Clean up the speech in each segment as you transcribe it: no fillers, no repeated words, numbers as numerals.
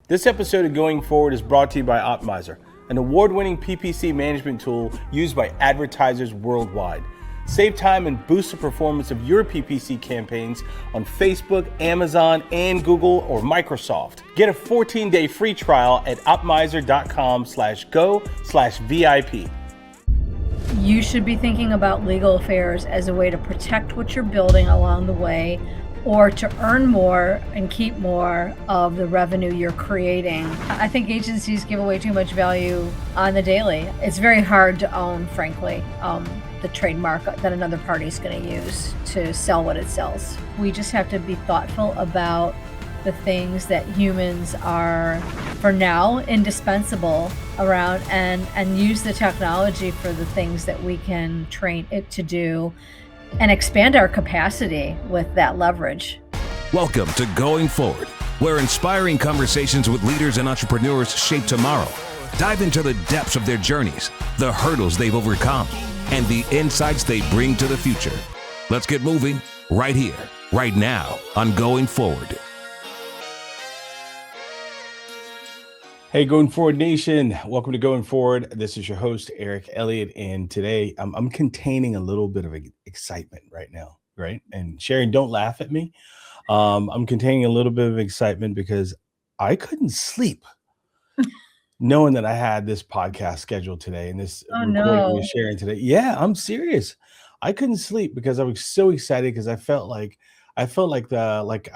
This episode of Going Forward is brought to you by Optimizer, an award-winning PPC management tool used by advertisers worldwide. Save time and boost the performance of your PPC campaigns on Facebook, Amazon, and Google or Microsoft. Get a 14-day free trial at optimizer.com/go/VIP. You should be thinking about legal affairs as a way to protect what you're building along the way, or to earn more and keep more of the revenue you're creating. I think agencies give away too much value on the daily. It's very hard to own, frankly, the trademark that another party is going to use to sell what it sells. We just have to be thoughtful about the things that humans are, for now, indispensable around, and use the technology for the things that we can train it to do and expand our capacity with that leverage. Welcome to Going Forward, where inspiring conversations with leaders and entrepreneurs shape tomorrow. Dive into the depths of their journeys, the hurdles they've overcome, and the insights they bring to the future. Let's get moving right here, right now on Going Forward. Hey, Going Forward Nation. Welcome to Going Forward. This is your host, Elliott, and today I'm containing a little bit of excitement right now, right? And Sharon, don't laugh at me. I'm containing a little bit of excitement because I couldn't sleep knowing that I had this podcast scheduled today and this recording with Sharon today. Yeah, I'm serious. I couldn't sleep because I was so excited because I felt like I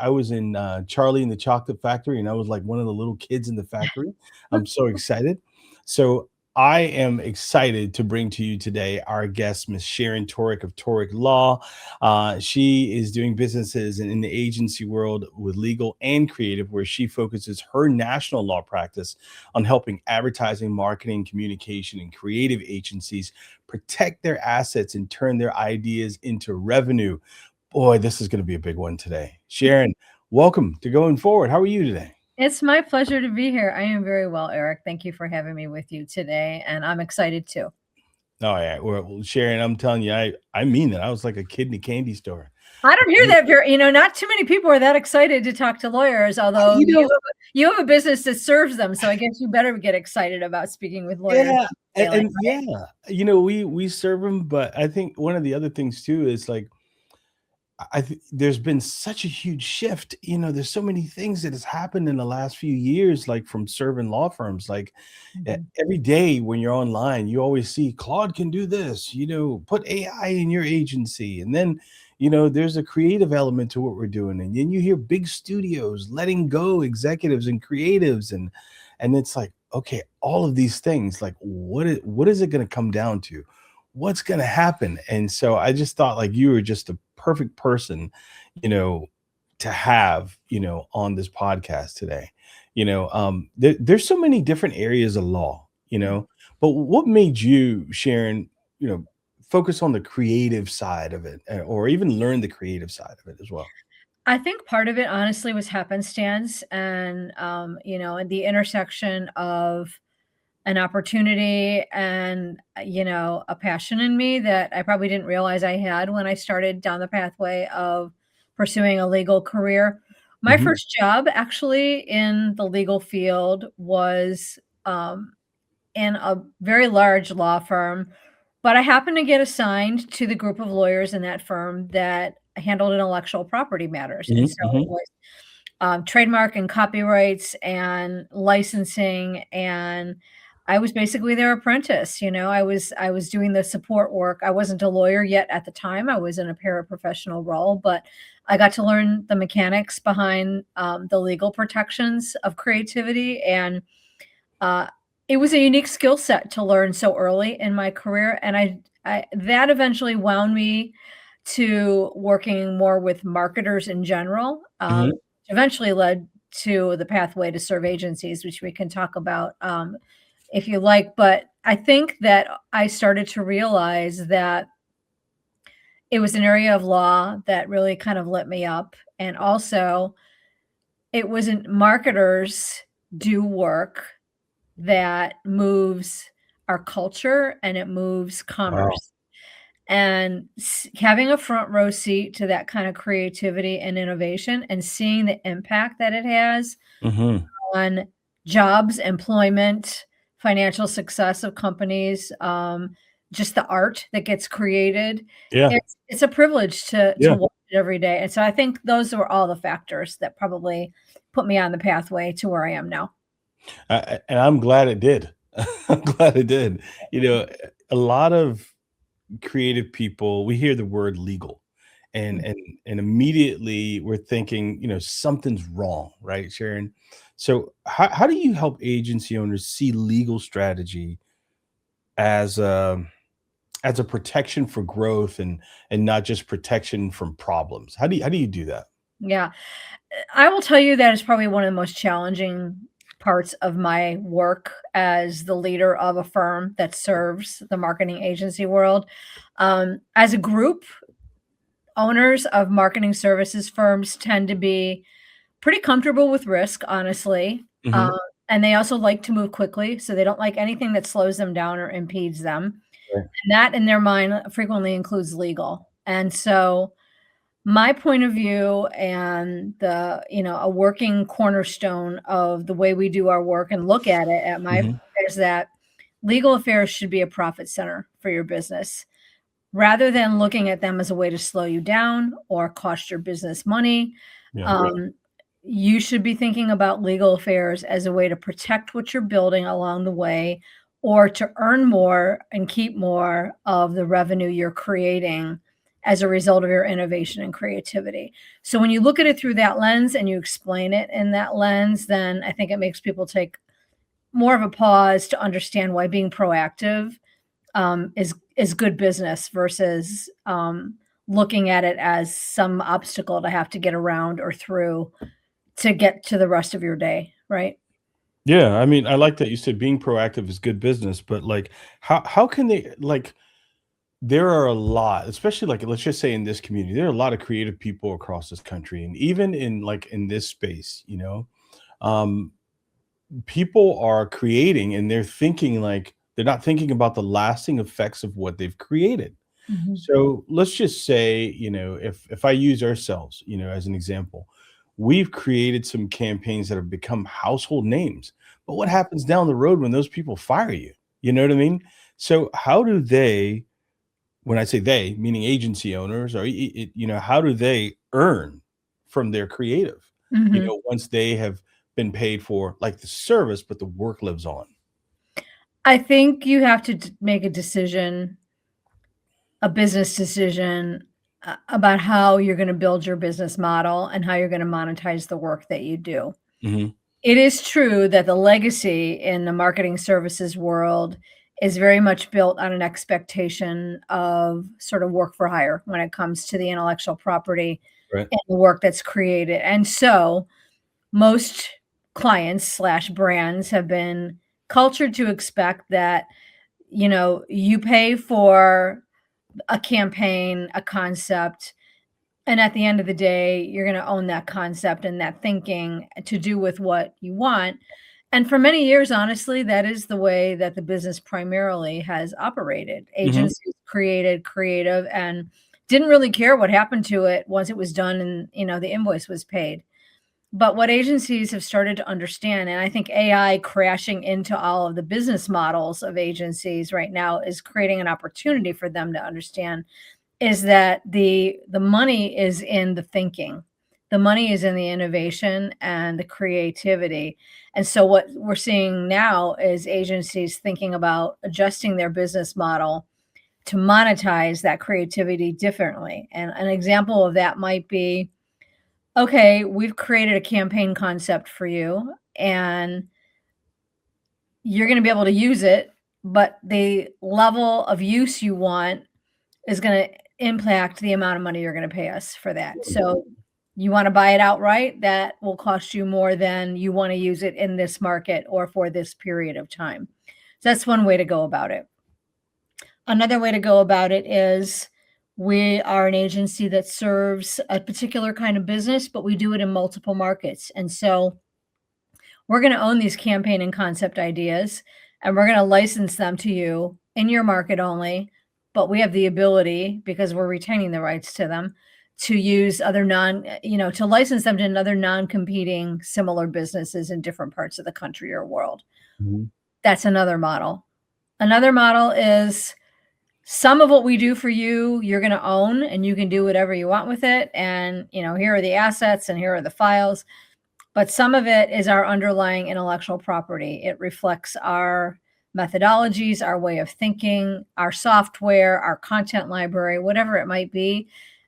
was in Charlie and the Chocolate Factory, and I was like one of the little kids in the factory. I'm so excited. So I am excited to bring to you today our guest, Miss Sharon Toerek of Torok Law. She is doing businesses in the agency world with legal and creative, where she focuses her national law practice on helping advertising, marketing, communication, and creative agencies protect their assets and turn their ideas into revenue. Boy, this is going to be a big one today. Sharon, welcome to Going Forward. How are you today? It's my pleasure to be here. I am very well, Eric. Thank you for having me with you today, and I'm excited too. Oh, yeah. Well, Sharon, I'm telling you, I mean that. I was like a kid in a candy store. I don't hear that very, not too many people are that excited to talk to lawyers, although you have a business that serves them. So I guess you better get excited about speaking with lawyers. Yeah. We serve them, but I think one of the other things too is like, there's been such a huge shift. There's so many things that has happened in the last few years, like from serving law firms. Like every day when you're online, you always see Claude can do this, put AI in your agency. And then, there's a creative element to what we're doing. And then you hear big studios letting go executives and creatives. And it's like, okay, all of these things, like what is it going to come down to? What's going to happen? And so I just thought like you were just a perfect person, to have, on this podcast today. There's so many different areas of law, but what made you, Sharon, focus on the creative side of it, or even learn the creative side of it as well? I think part of it honestly was happenstance and, and the intersection of an opportunity and, a passion in me that I probably didn't realize I had when I started down the pathway of pursuing a legal career. My first job actually in the legal field was in a very large law firm, but I happened to get assigned to the group of lawyers in that firm that handled intellectual property matters. And so it was trademark and copyrights and licensing, and I was basically their apprentice. I was doing the support work. I wasn't a lawyer yet at the time. I was in a paraprofessional role, but I got to learn the mechanics behind the legal protections of creativity. And it was a unique skill set to learn so early in my career. And I that eventually wound me to working more with marketers in general, eventually led to the pathway to serve agencies, which we can talk about if you like. But I think that I started to realize that it was an area of law that really kind of lit me up. And also it wasn't marketers do work that moves our culture and it moves commerce. Wow. And having a front row seat to that kind of creativity and innovation and seeing the impact that it has on jobs, employment, financial success of companies, just the art that gets created. Yeah. It's a privilege to Yeah. watch it every day, and so I think those were all the factors that probably put me on the pathway to where I am now. And I'm glad it did. I'm glad it did. You know, a lot of creative people, we hear the word legal and Mm. and immediately we're thinking, something's wrong, right, Sharon? So how do you help agency owners see legal strategy as a protection for growth and not just protection from problems? How do you do that? Yeah. I will tell you that is probably one of the most challenging parts of my work as the leader of a firm that serves the marketing agency world. As a group, owners of marketing services firms tend to be pretty comfortable with risk, honestly. Mhm. Um, and they also like to move quickly, so they don't like anything that slows them down or impedes them. Right. And that in their mind frequently includes legal. And so my point of view and a working cornerstone of the way we do our work and look at it at my Mhm. is that legal affairs should be a profit center for your business rather than looking at them as a way to slow you down or cost your business money. Yeah. um, you should be thinking about legal affairs as a way to protect what you're building along the way or to earn more and keep more of the revenue you're creating as a result of your innovation and creativity. So when you look at it through that lens and you explain it in that lens, then I think it makes people take more of a pause to understand why being proactive is good business versus looking at it as some obstacle to have to get around or through to get to the rest of your day, right? Yeah, I mean, I like that you said being proactive is good business, but, like, how can they like, there are a lot, especially, like, let's just say in this community, there are a lot of creative people across this country, and even in, like, in this space, um, people are creating and they're thinking, like, they're not thinking about the lasting effects of what they've created. Mhm. So let's just say, if I use ourselves, as an example, we've created some campaigns that have become household names. But what happens down the road when those people fire you? You know what I mean? So how do they, when I say they, meaning agency owners, or how do they earn from their creative? Mhm. Once they have been paid for like the service, but the work lives on. I think you have to make a business decision about how you're going to build your business model and how you're going to monetize the work that you do. Mhm. It is true that the legacy in the marketing services world is very much built on an expectation of sort of work for hire when it comes to the intellectual property Right. and the work that's created. And so most clients slash brands have been cultured to expect that, you pay for a campaign, a concept, and at the end of the day, you're going to own that concept and that thinking to do with what you want. And for many years, honestly, that is the way that the business primarily has operated. Mhm. Agencies created creative and didn't really care what happened to it once it was done and, the invoice was paid. But what agencies have started to understand, and I think AI crashing into all of the business models of agencies right now is creating an opportunity for them to understand is that the money is in the thinking. The money is in the innovation and the creativity. And so what we're seeing now is agencies thinking about adjusting their business model to monetize that creativity differently. And an example of that might be, okay, we've created a campaign concept for you and you're going to be able to use it, but the level of use you want is gonna impact the amount of money you're gonna pay us for that. So, you wanna buy it outright, that will cost you more than you wanna use it in this market or for this period of time. So that's one way to go about it. Another way to go about it is we are an agency that serves a particular kind of business, but we do it in multiple markets. And so we're going to own these campaign and concept ideas and we're going to license them to you in your market only. But we have the ability, because we're retaining the rights to them, to use other to license them to other non-competing similar businesses in different parts of the country or world. Mhm. That's another model. Another model is some of what we do for you, you're going to own, and you can do whatever you want with it. And, here are the assets and here are the files. But some of it is our underlying intellectual property. It reflects our methodologies, our way of thinking, our software, our content library, whatever it might be.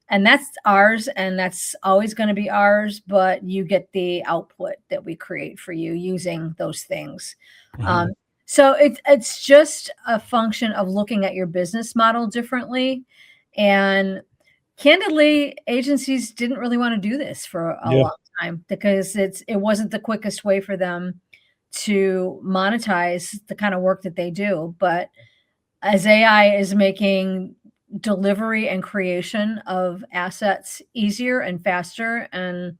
And that's ours, and that's always going to be ours, but you get the output that we create for you using those things. Mhm. So it's just a function of looking at your business model differently. And candidly, agencies didn't really want to do this for a Yeah. long time because it wasn't the quickest way for them to monetize the kind of work that they do. But as AI is making delivery and creation of assets easier and faster, and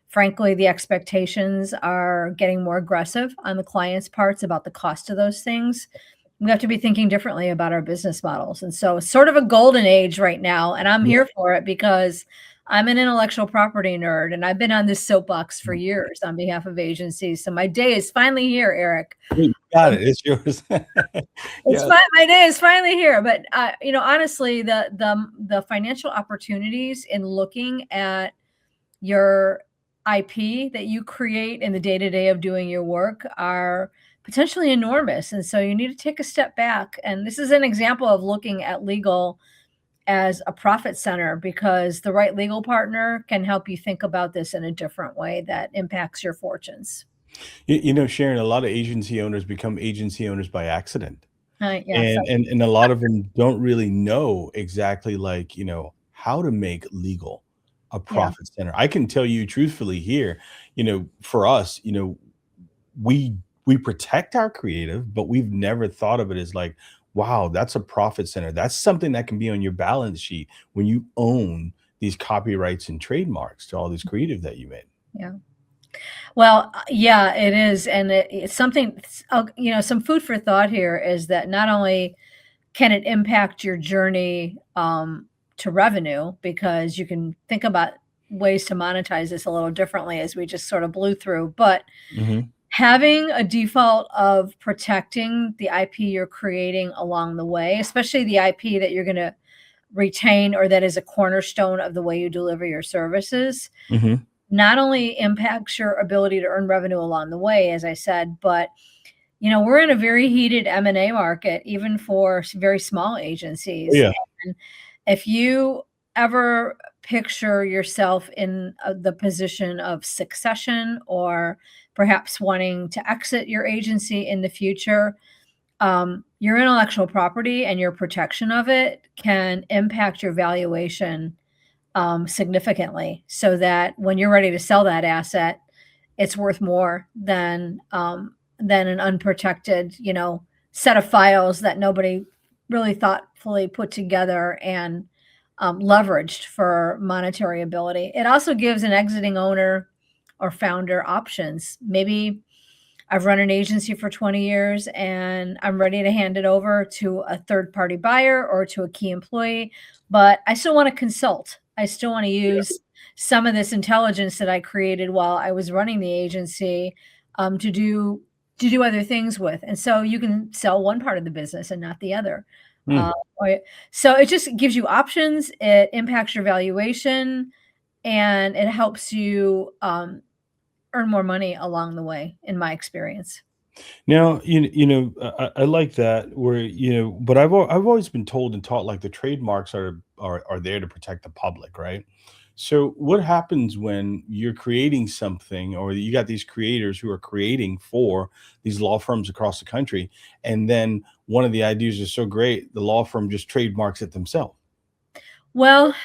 frankly, the expectations are getting more aggressive on the client's parts about the cost of those things, we have to be thinking differently about our business models. And so it's sort of a golden age right now, and I'm Yeah. here for it because I'm an intellectual property nerd, and I've been on this soapbox for Mm. years on behalf of agencies. So my day is finally here, Eric. You got it. It's yours. It's Yeah. fine. My day is finally here. But honestly, the financial opportunities in looking at your IP that you create in the day-to-day of doing your work are potentially enormous. And so you need to take a step back. And this is an example of looking at legal as a profit center, because the right legal partner can help you think about this in a different way that impacts your fortunes. Sharon, a lot of agency owners become agency owners by accident. Yeah. So, And a lot of them don't really know exactly, like, how to make legal a yeah. profit center. I can tell you truthfully here, for us, we we protect our creative, but we've never thought of it as like, wow, that's a profit center. That's something that can be on your balance sheet when you own these copyrights and trademarks to all this creative that you made. Yeah. Well, yeah, it is. And it's something, some food for thought here is that not only can it impact your journey to revenue, because you can think about ways to monetize this a little differently as we just sort of blew through, but Mhm. having a default of protecting the IP you're creating along the way, especially the IP that you're going to retain or that is a cornerstone of the way you deliver your services, Mhm. not only impacts your ability to earn revenue along the way, as I said, but we're in a very heated M&A market, even for very small Oh, agencies. yeah. And if you ever picture yourself in the position of succession, or perhaps wanting to exit your agency in the future, your intellectual property and your protection of it can impact your valuation significantly, so that when you're ready to sell that asset, it's worth more than an unprotected, set of files that nobody really thoughtfully put together and leveraged for monetary ability. It also gives an exiting owner or founder options. Maybe I've run an agency for 20 years and I'm ready to hand it over to a third party buyer or to a key employee, but I still want to consult. I still want to Yeah. use some of this intelligence that I created while I was running the agency to do other things with. And so you can sell one part of the business and not the other. Hmm. Uh, so it just gives you options. It impacts your valuation, and it helps you earn more money along the way, in my experience. Now, I like that where, but I've always been told and taught like the trademarks are there to protect the public, right? So what happens when you're creating something, or you got these creators who are creating for these law firms across the country, and then one of the ideas is so great, the law firm just trademarks it themselves? Well,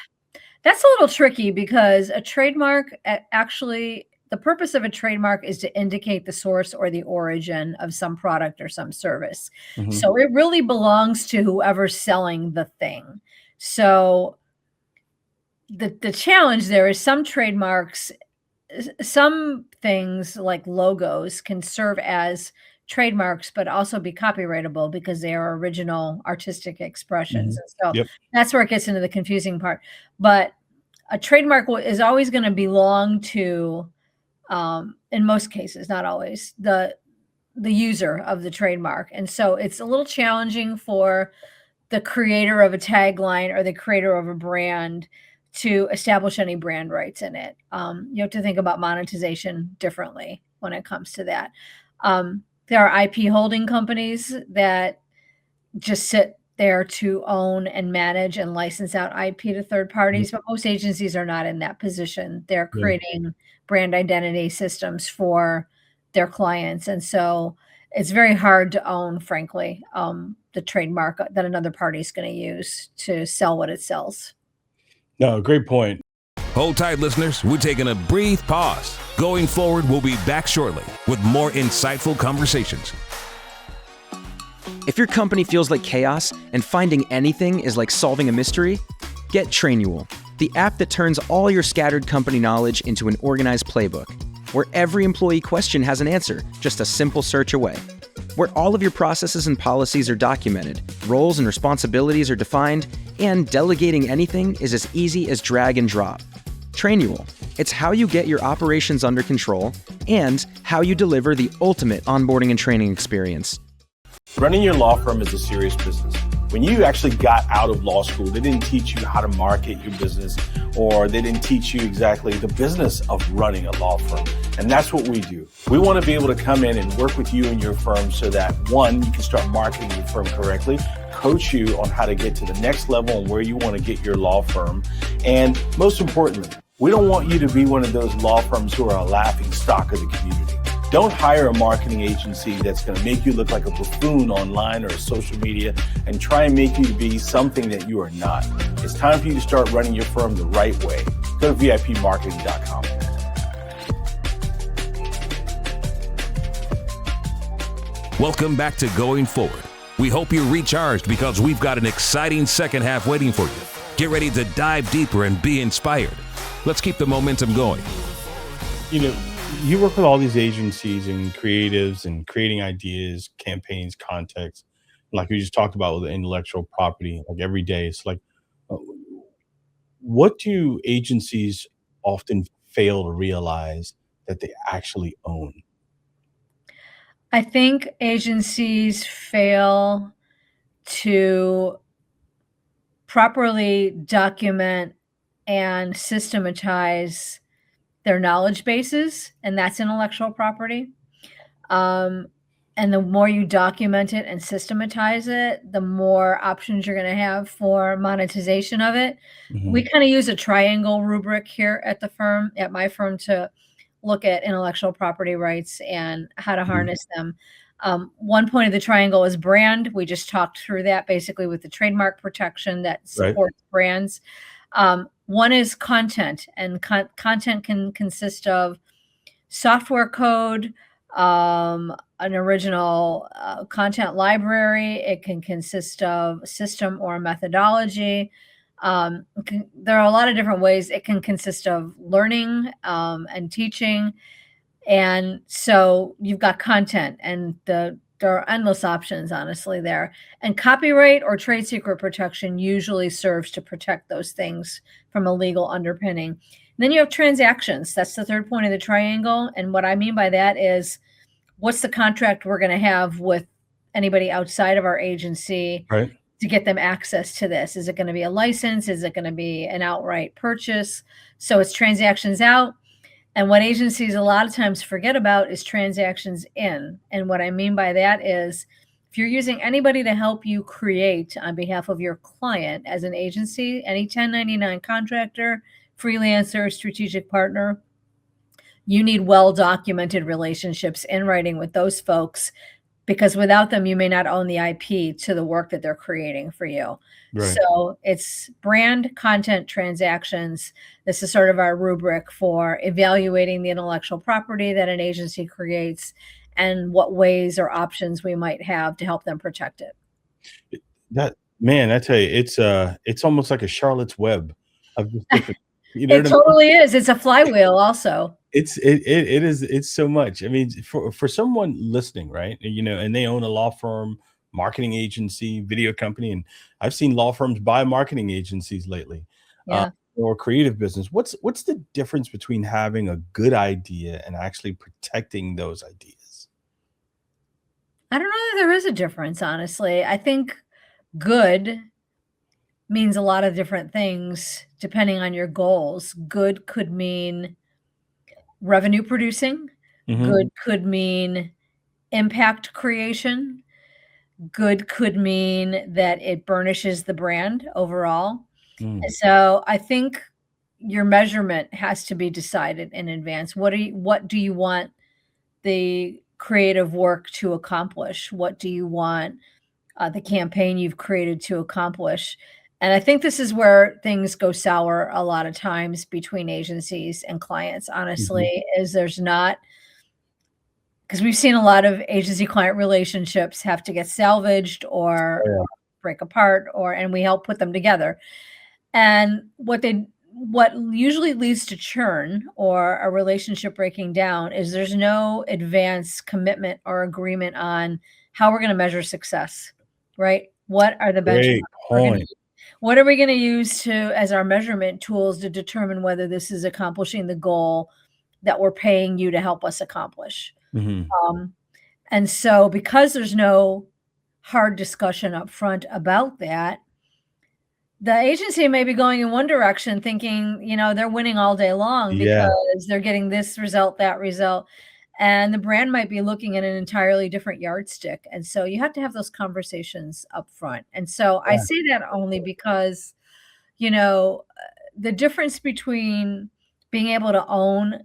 that's a little tricky because a trademark actually, the purpose of a trademark is to indicate the source or the origin of some product or some service. Mhm. So it really belongs to whoever's selling the thing. So the challenge there is some trademarks, some things like logos can serve as trademarks, but also be copyrightable because they are original artistic expressions. Mhm. And so Yep. that's where it gets into the confusing part. But a trademark is always going to belong to, in most cases, not always, the user of the trademark. And so it's a little challenging for the creator of a tagline or the creator of a brand to establish any brand rights in it. You have to think about monetization differently when it comes to that. There are IP holding companies that just sit there to own and manage and license out IP to third parties, but most agencies are not in that position. They're creating brand identity systems for their clients. And so it's very hard to own, frankly, the trademark that another party is going to use to sell what it sells. No, great point. Hold tight, listeners. We're taking a brief pause. Going forward, we'll be back shortly with more insightful conversations. If your company feels like chaos and finding anything is like solving a mystery, get Trainual, the app that turns all your scattered company knowledge into an organized playbook, where every employee question has an answer, just a simple search away. Where all of your processes and policies are documented, roles and responsibilities are defined, and delegating anything is as easy as drag and drop. Trainual, it's how you get your operations under control and how you deliver the ultimate onboarding and training experience. Running your law firm is a serious business. When you actually got out of law school, they didn't teach you how to market your business, or they didn't teach you exactly the business of running a law firm. And that's what we do. We want to be able to come in and work with you and your firm so that, one, you can start marketing your firm correctly, coach you on how to get to the next level and where you want to get your law firm. And most importantly, we don't want you to be one of those law firms who are a laughing stock of the community. Don't hire a marketing agency that's going to make you look like a buffoon online or social media and try and make you to be something that you are not. It's time for you to start running your firm the right way. Go to VIPmarketing.com. Welcome back to Going Forward. We hope you're recharged because we've got an exciting second half waiting for you. Get ready to dive deeper and be inspired. Let's keep the momentum going. You know, you work with all these agencies and creatives and creating ideas, campaigns, context, like we just talked about with intellectual property, like every day. It's like, what do agencies often fail to realize that they actually own? I think agencies fail to properly document and systematize their knowledge bases, and that's intellectual property. And the more you document it and systematize it, the more options you're going to have for monetization of it. We kind of use a triangle rubric here at the firm, at my firm, to look at intellectual property rights and how to harness them. One point of the triangle is brand. We just talked through that basically with the trademark protection that supports brands. One is content, and content can consist of software code, an original content library. It can consist of a system or a methodology. There are a lot of different ways. It can consist of learning and teaching. And so you've got content, and there are endless options, honestly, there. And copyright or trade secret protection usually serves to protect those things from a legal underpinning. And then you have transactions. That's the third point of the triangle. And what I mean by that is, what's the contract we're going to have with anybody outside of our agency to get them access to this? Is it going to be a license? Is it going to be an outright purchase? So it's transactions out. And what agencies a lot of times forget about is transactions in. And what I mean by that is, if you're using anybody to help you create on behalf of your client as an agency, any 1099 contractor, freelancer, strategic partner, you need well-documented relationships in writing with those folks, because without them, you may not own the IP to the work that they're creating for you. So it's brand, content, transactions. This is sort of our rubric for evaluating the intellectual property that an agency creates and what ways or options we might have to help them protect it. That, man, I tell you, it's almost like a Charlotte's Web of just different, it totally is. It's a flywheel also. It's so much. I mean, for someone listening, right? You know, and they own a law firm, marketing agency, video company, and I've seen law firms buy marketing agencies lately. Yeah. or creative business, what's the difference between having a good idea and actually protecting those ideas? I don't know that there is a difference, honestly. I think good means a lot of different things depending on your goals. Good could mean revenue producing, Mhm. good could mean impact creation, good could mean that it burnishes the brand overall. Mm. So I think your measurement has to be decided in advance. What do you want the creative work to accomplish? What do you want the campaign you've created to accomplish? And I think this is where things go sour a lot of times between agencies and clients, Mhm. honestly, is there's not because we've seen a lot of agency client relationships have to get salvaged Oh, or yeah. break apart and we help put them together. And what usually leads to churn or a relationship breaking down is there's no advance commitment or agreement on how we're going to measure success, right? What are the benchmarks Great we're going to point. what are we going to use to as our measurement tools to determine whether this is accomplishing the goal that we're paying you to help us accomplish? Mhm. Um, and so because there's no hard discussion up front about that, the agency may be going in one direction thinking, they're winning all day long Yeah, because they're getting this result, that result. And the brand might be looking at an entirely different yardstick. And so you have to have those conversations up front. And so I yeah. say that only because, the difference between being able to own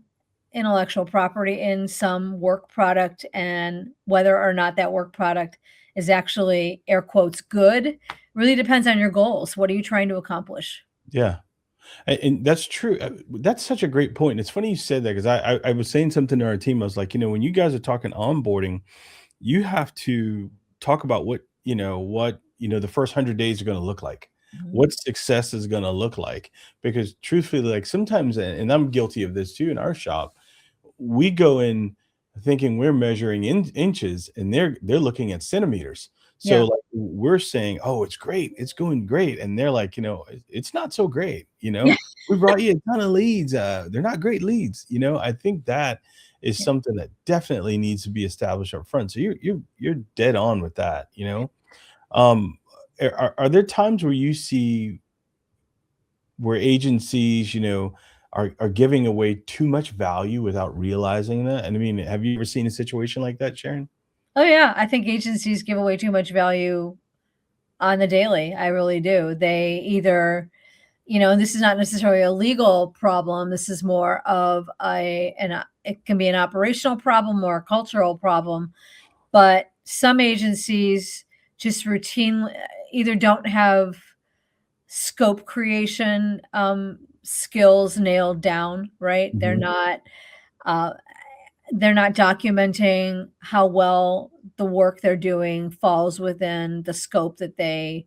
intellectual property in some work product and whether or not that work product is actually air quotes good really depends on your goals. What are you trying to accomplish? Yeah. And that's true. That's such a great point. It's funny you said that because I was saying something to our team. I was like, when you guys are talking onboarding, you have to talk about what the first 100 days are going to look like, Mhm. what success is going to look like. Because truthfully, like sometimes, and I'm guilty of this too in our shop, we go in thinking we're measuring inches and they're looking at centimeters. So Yeah. like we're saying, "Oh, it's great. It's going great." And they're like, It's not so great. Yeah. We brought you a ton of leads. They're not great leads. I think that is something that definitely needs to be established up front. So you're dead on with that. Um, are there times where you see where agencies, are giving away too much value without realizing that? And I mean, have you ever seen a situation like that, Sharon? Oh yeah. I think agencies give away too much value on the daily. I really do. They either, and this is not necessarily a legal problem. This is more of it can be an operational problem or a cultural problem. But some agencies just routinely either don't have scope creation skills nailed down, right? Mhm. Uh, they're not documenting how well the work they're doing falls within the scope that they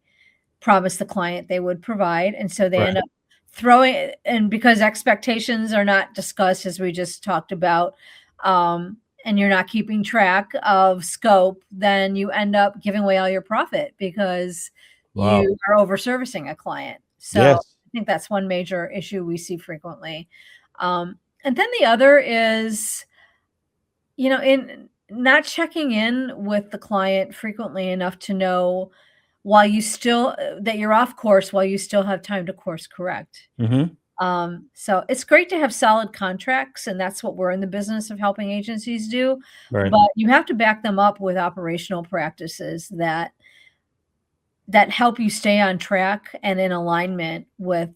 promised the client they would provide, and so they end Right. up throwing and because expectations are not discussed as we just talked about, and you're not keeping track of scope, then you end up giving away all your profit because Wow. you are over servicing a client. So Yes. I think that's one major issue we see frequently. And then the other is, in not checking in with the client frequently enough to know while you still that you're off course while you still have time to course correct. Mhm. So it's great to have solid contracts, and that's what we're in the business of helping agencies do. Right. But you have to back them up with operational practices that help you stay on track and in alignment with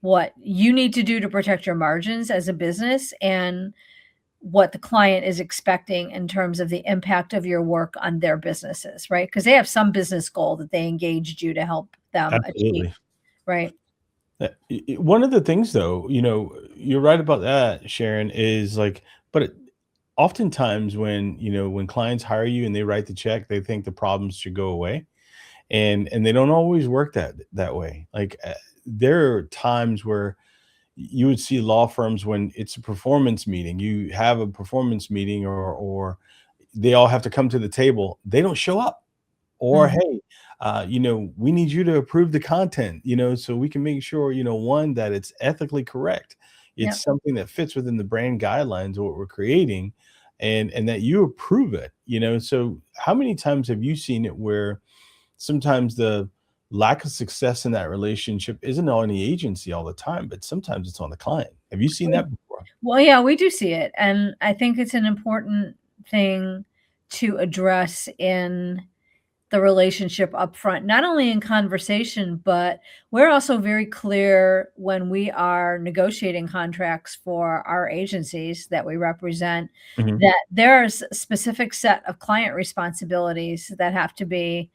what you need to do to protect your margins as a business and what the client is expecting in terms of the impact of your work on their businesses, right? Because they have some business goal that they engaged you to help them achieve, Absolutely. right? One of the things though, you're right about that, Sharon, is like, oftentimes when clients hire you and they write the check, they think the problems should go away. And they don't always work that way. Like there are times where you would see law firms when it's a performance meeting, you have a performance meeting or they all have to come to the table. They don't show up. Or, Mhm. "Hey, We need you to approve the content, so we can make sure, one, that it's ethically correct. It's Yep. something that fits within the brand guidelines of what we're creating, and that you approve it. So how many times have you seen it where sometimes the lack of success in that relationship isn't on the agency all the time, but sometimes it's on the client? Have you seen that before? Well, yeah, we do see it, and I think it's an important thing to address in the relationship up front, not only in conversation, but we're also very clear when we are negotiating contracts for our agencies that we represent, Mhm. that there's a specific set of client responsibilities that have to be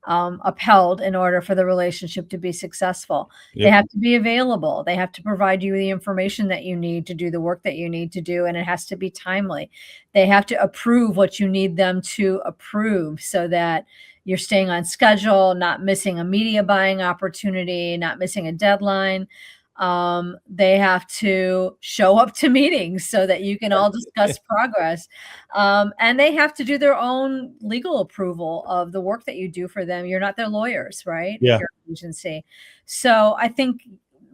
upheld in order for the relationship to be successful. They Yep. have to be available. They have to provide you the information that you need to do the work that you need to do, and it has to be timely. They have to approve what you need them to approve so that you're staying on schedule, not missing a media buying opportunity, not missing a deadline. They have to show up to meetings so that you can all discuss progress. And they have to do their own legal approval of the work that you do for them. You're not their lawyers, right? If Yeah. you're an agency. So I think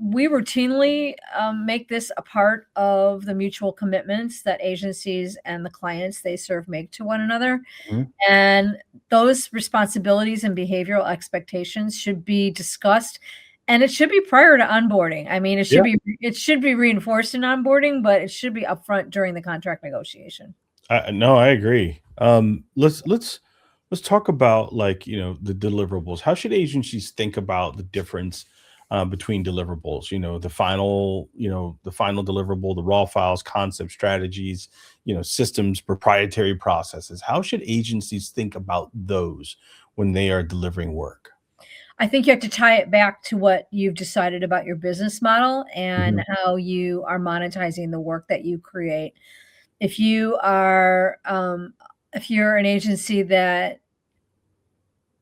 we routinely make this a part of the mutual commitments that agencies and the clients they serve make to one another. Mhm. And those responsibilities and behavioral expectations should be discussed, and it should be prior to onboarding. I mean, Yeah. it should be reinforced in onboarding, but it should be upfront during the contract negotiation. No, I agree. Let's talk about, like, the deliverables. How should agencies think about the difference between deliverables? The final deliverable, the raw files, concept, strategies, systems, proprietary processes. How should agencies think about those when they are delivering work? I think you have to tie it back to what you've decided about your business model Mhm. and how you are monetizing the work that you create. If you are, if you're an agency that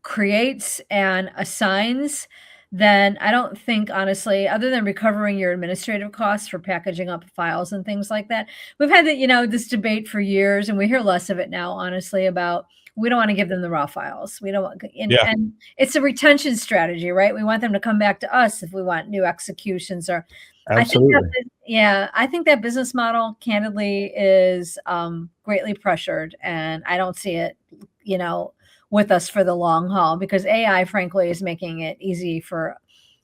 creates and assigns, then I don't think, honestly, other than recovering your administrative costs for packaging up files and things like that, we've had this debate for years, and we hear less of it now, honestly, about we don't want to give them the raw files. We don't want, Yeah, and it's a retention strategy, right? We want them to come back to us if we want new executions, or I think that, absolutely. yeah, I think that business model, candidly, is greatly pressured, and I don't see it, you know, with us for the long haul, because AI, frankly, is making it easy for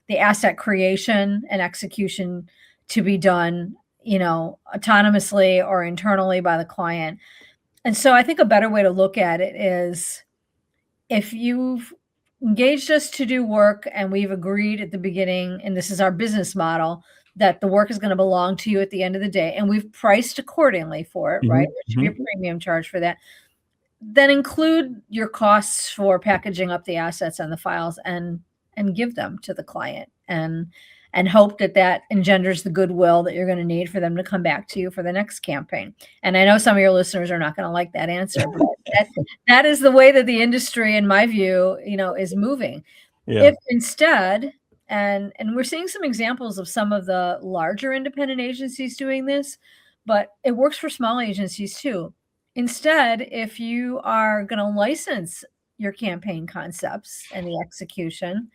the asset creation and execution to be done, autonomously or internally by the client. And so I think a better way to look at it is, if you've engaged us to do work and we've agreed at the beginning, and this is our business model, that the work is going to belong to you at the end of the day, and we've priced accordingly for it, right? Mhm, There should be a mhm. premium charge for that. Then include your costs for packaging up the assets and the files, and give them to the client, and hope that that engenders the goodwill that you're gonna need for them to come back to you for the next campaign. And I know some of your listeners are not gonna like that answer, but that that is the way that the industry, in my view, is moving. Yeah. If instead, and we're seeing some examples of some of the larger independent agencies doing this, but it works for small agencies too. Instead, if you are going to license your campaign concepts and the execution,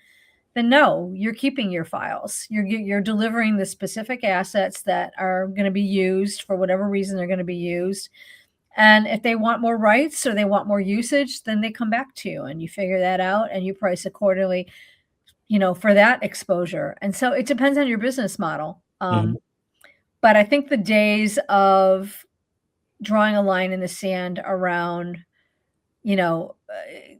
then no, you're keeping your files. You're delivering the specific assets that are going to be used for whatever reason they're going to be used. And if they want more rights or they want more usage, then they come back to you and you figure that out and you price accordingly, for that exposure. And so it depends on your business model. Mhm. But I think the days of drawing a line in the sand around, you know, uh,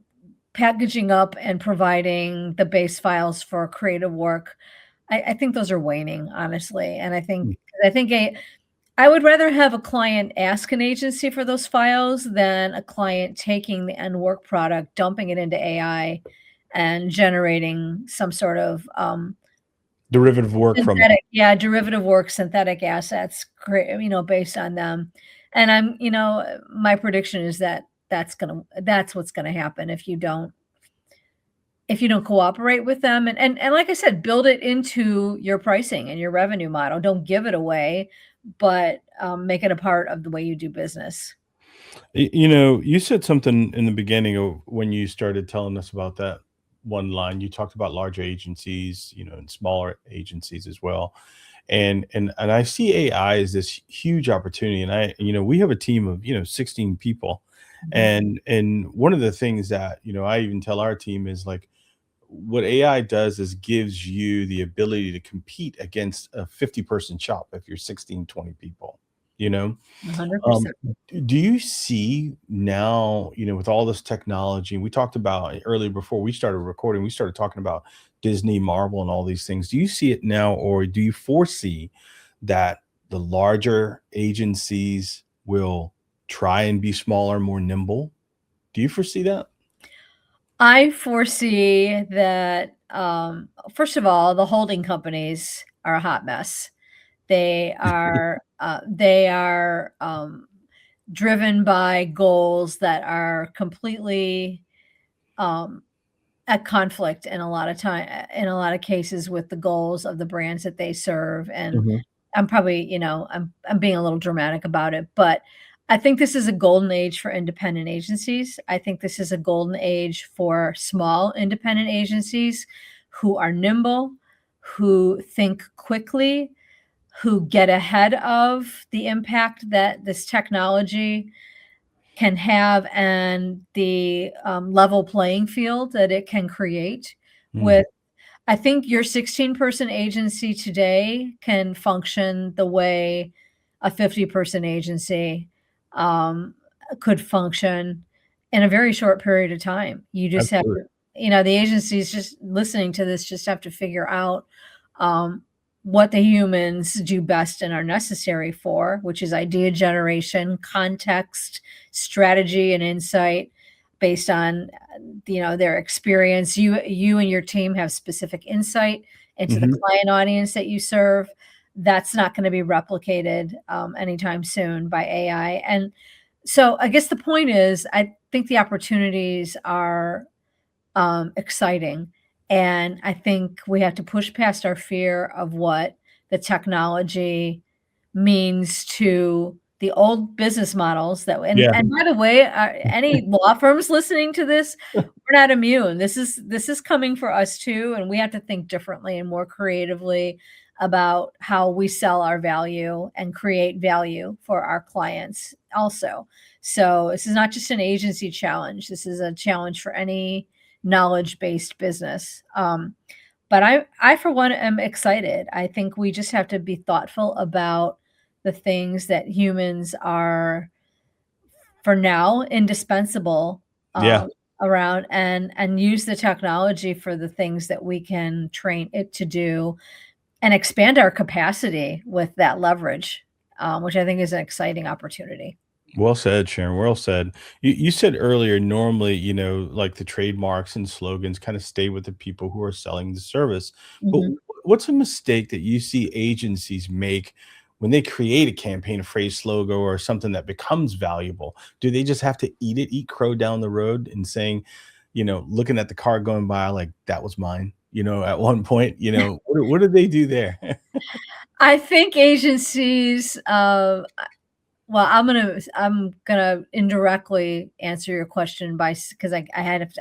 packaging up and providing the base files for creative work, I think those are waning, honestly. And I would rather have a client ask an agency for those files than a client taking the end work product, dumping it into AI, and generating some sort of Derivative work from it. derivative work, synthetic assets, based on them. And my prediction is that that's what's gonna happen if you don't cooperate with them, and like I said, build it into your pricing and your revenue model. Don't give it away, but make it a part of the way you do business. You said something in the beginning of when you started telling us about that. one line. You talked about larger agencies, and smaller agencies as well. And I see AI as this huge opportunity. And we have a team of 16 people, and one of the things that I even tell our team is like, what AI does is gives you the ability to compete against a 50-person shop if you're 16, 20 people, you know? Um, 100%. do you see now, with all this technology, we talked about earlier before we started recording, we started talking about Disney, Marvel, and all these things. Do you see it now, or do you foresee that the larger agencies will try and be smaller, more nimble? Do you foresee that? I foresee that, first of all, the holding companies are a hot mess. They are driven by goals that are completely um, at conflict in a lot of cases with the goals of the brands that they serve. And Mhm. I'm probably, I'm being a little dramatic about it, but I think this is a golden age for independent agencies. I think this is a golden age for small independent agencies who are nimble, who think quickly, who get ahead of the impact that this technology can have and the level playing field that it can create Mm. with. I think your 16-person agency today can function the way a 50-person agency um, could function in a very short period of time. You just have Absolutely. to, the agencies just listening to this just have to figure out um, what the humans do best and are necessary for, which is idea generation, context, strategy, and insight based on their experience. You and your team have specific insight into the Mhm. client audience that you serve. That's not going to be replicated anytime soon by AI. And so I guess the point is, I think the opportunities are exciting. And I think we have to push past our fear of what the technology means to the old business models that Yeah. and by the way, any law firms listening to this, we're not immune. This is coming for us too, and we have to think differently and more creatively about how we sell our value and create value for our clients also. So this is not just an agency challenge. This is a challenge for any knowledge-based business. But I for one am excited. I think we just have to be thoughtful about the things that humans are for now indispensable Yeah. around and use the technology for the things that we can train it to do and expand our capacity with that leverage, which I think is an exciting opportunity. Well said, Sharon. Well said. You said earlier, normally, like the trademarks and slogans kind of stay with the people who are selling the service. But Mhm. what's a mistake that you see agencies make when they create a campaign, a phrase, logo, or something that becomes valuable? Do they just have to eat crow down the road and saying, looking at the car going by, like that was mine, at one point, what do they do there? I think agencies, well, I'm gonna indirectly answer your question by because I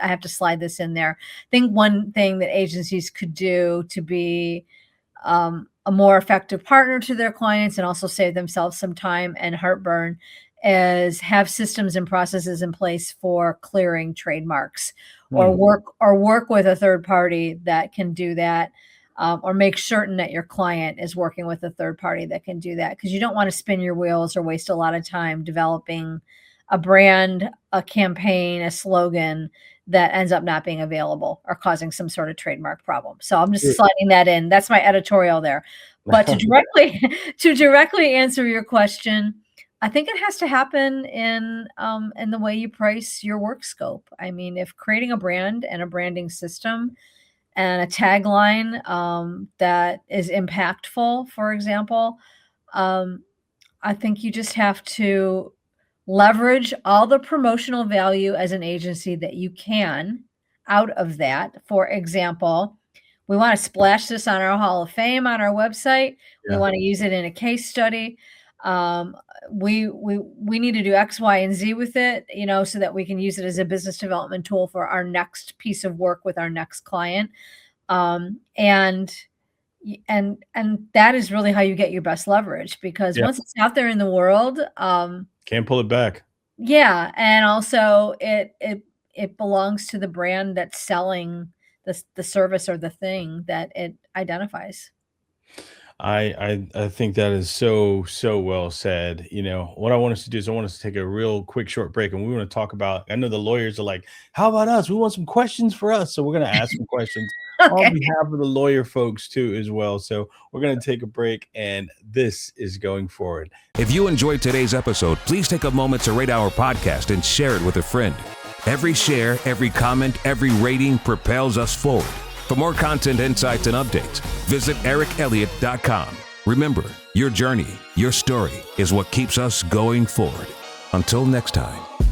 have to slide this in there. I think one thing that agencies could do to be a more effective partner to their clients and also save themselves some time and heartburn is have systems and processes in place for clearing trademarks or Hmm. work with a third party that can do that, or make certain that your client is working with a third party that can do that, because you don't want to spin your wheels or waste a lot of time developing a brand, a campaign, a slogan that ends up not being available or causing some sort of trademark problem. So I'm just Sure. sliding that in. That's my editorial there. But to directly to directly answer your question, I think it has to happen in the way you price your work scope. I mean, if creating a brand and a branding system and a tagline that is impactful, for example, um, I think you just have to leverage all the promotional value as an agency that you can out of that. For example, we want to splash this on our Hall of Fame on our website. We Yeah. want to use it in a case study. we need to do X, Y, and Z with it, so that we can use it as a business development tool for our next piece of work with our next client. And that is really how you get your best leverage, because once it's out there in the world, can't pull it back. Yeah. And also it belongs to the brand that's selling the service or the thing that it identifies. I think that is so well said. What I want us to do is I want us to take a real quick short break, and we want to talk about. I know the lawyers are like, "How about us? We want some questions for us." So we're going to ask some questions on behalf of the lawyer folks too, as well. So we're going to take a break, and this is Going Forward. If you enjoyed today's episode, please take a moment to rate our podcast and share it with a friend. Every share, every comment, every rating propels us forward. For more content, insights, and updates, visit ericelliott.com. Remember, your journey, your story is what keeps us going forward. Until next time.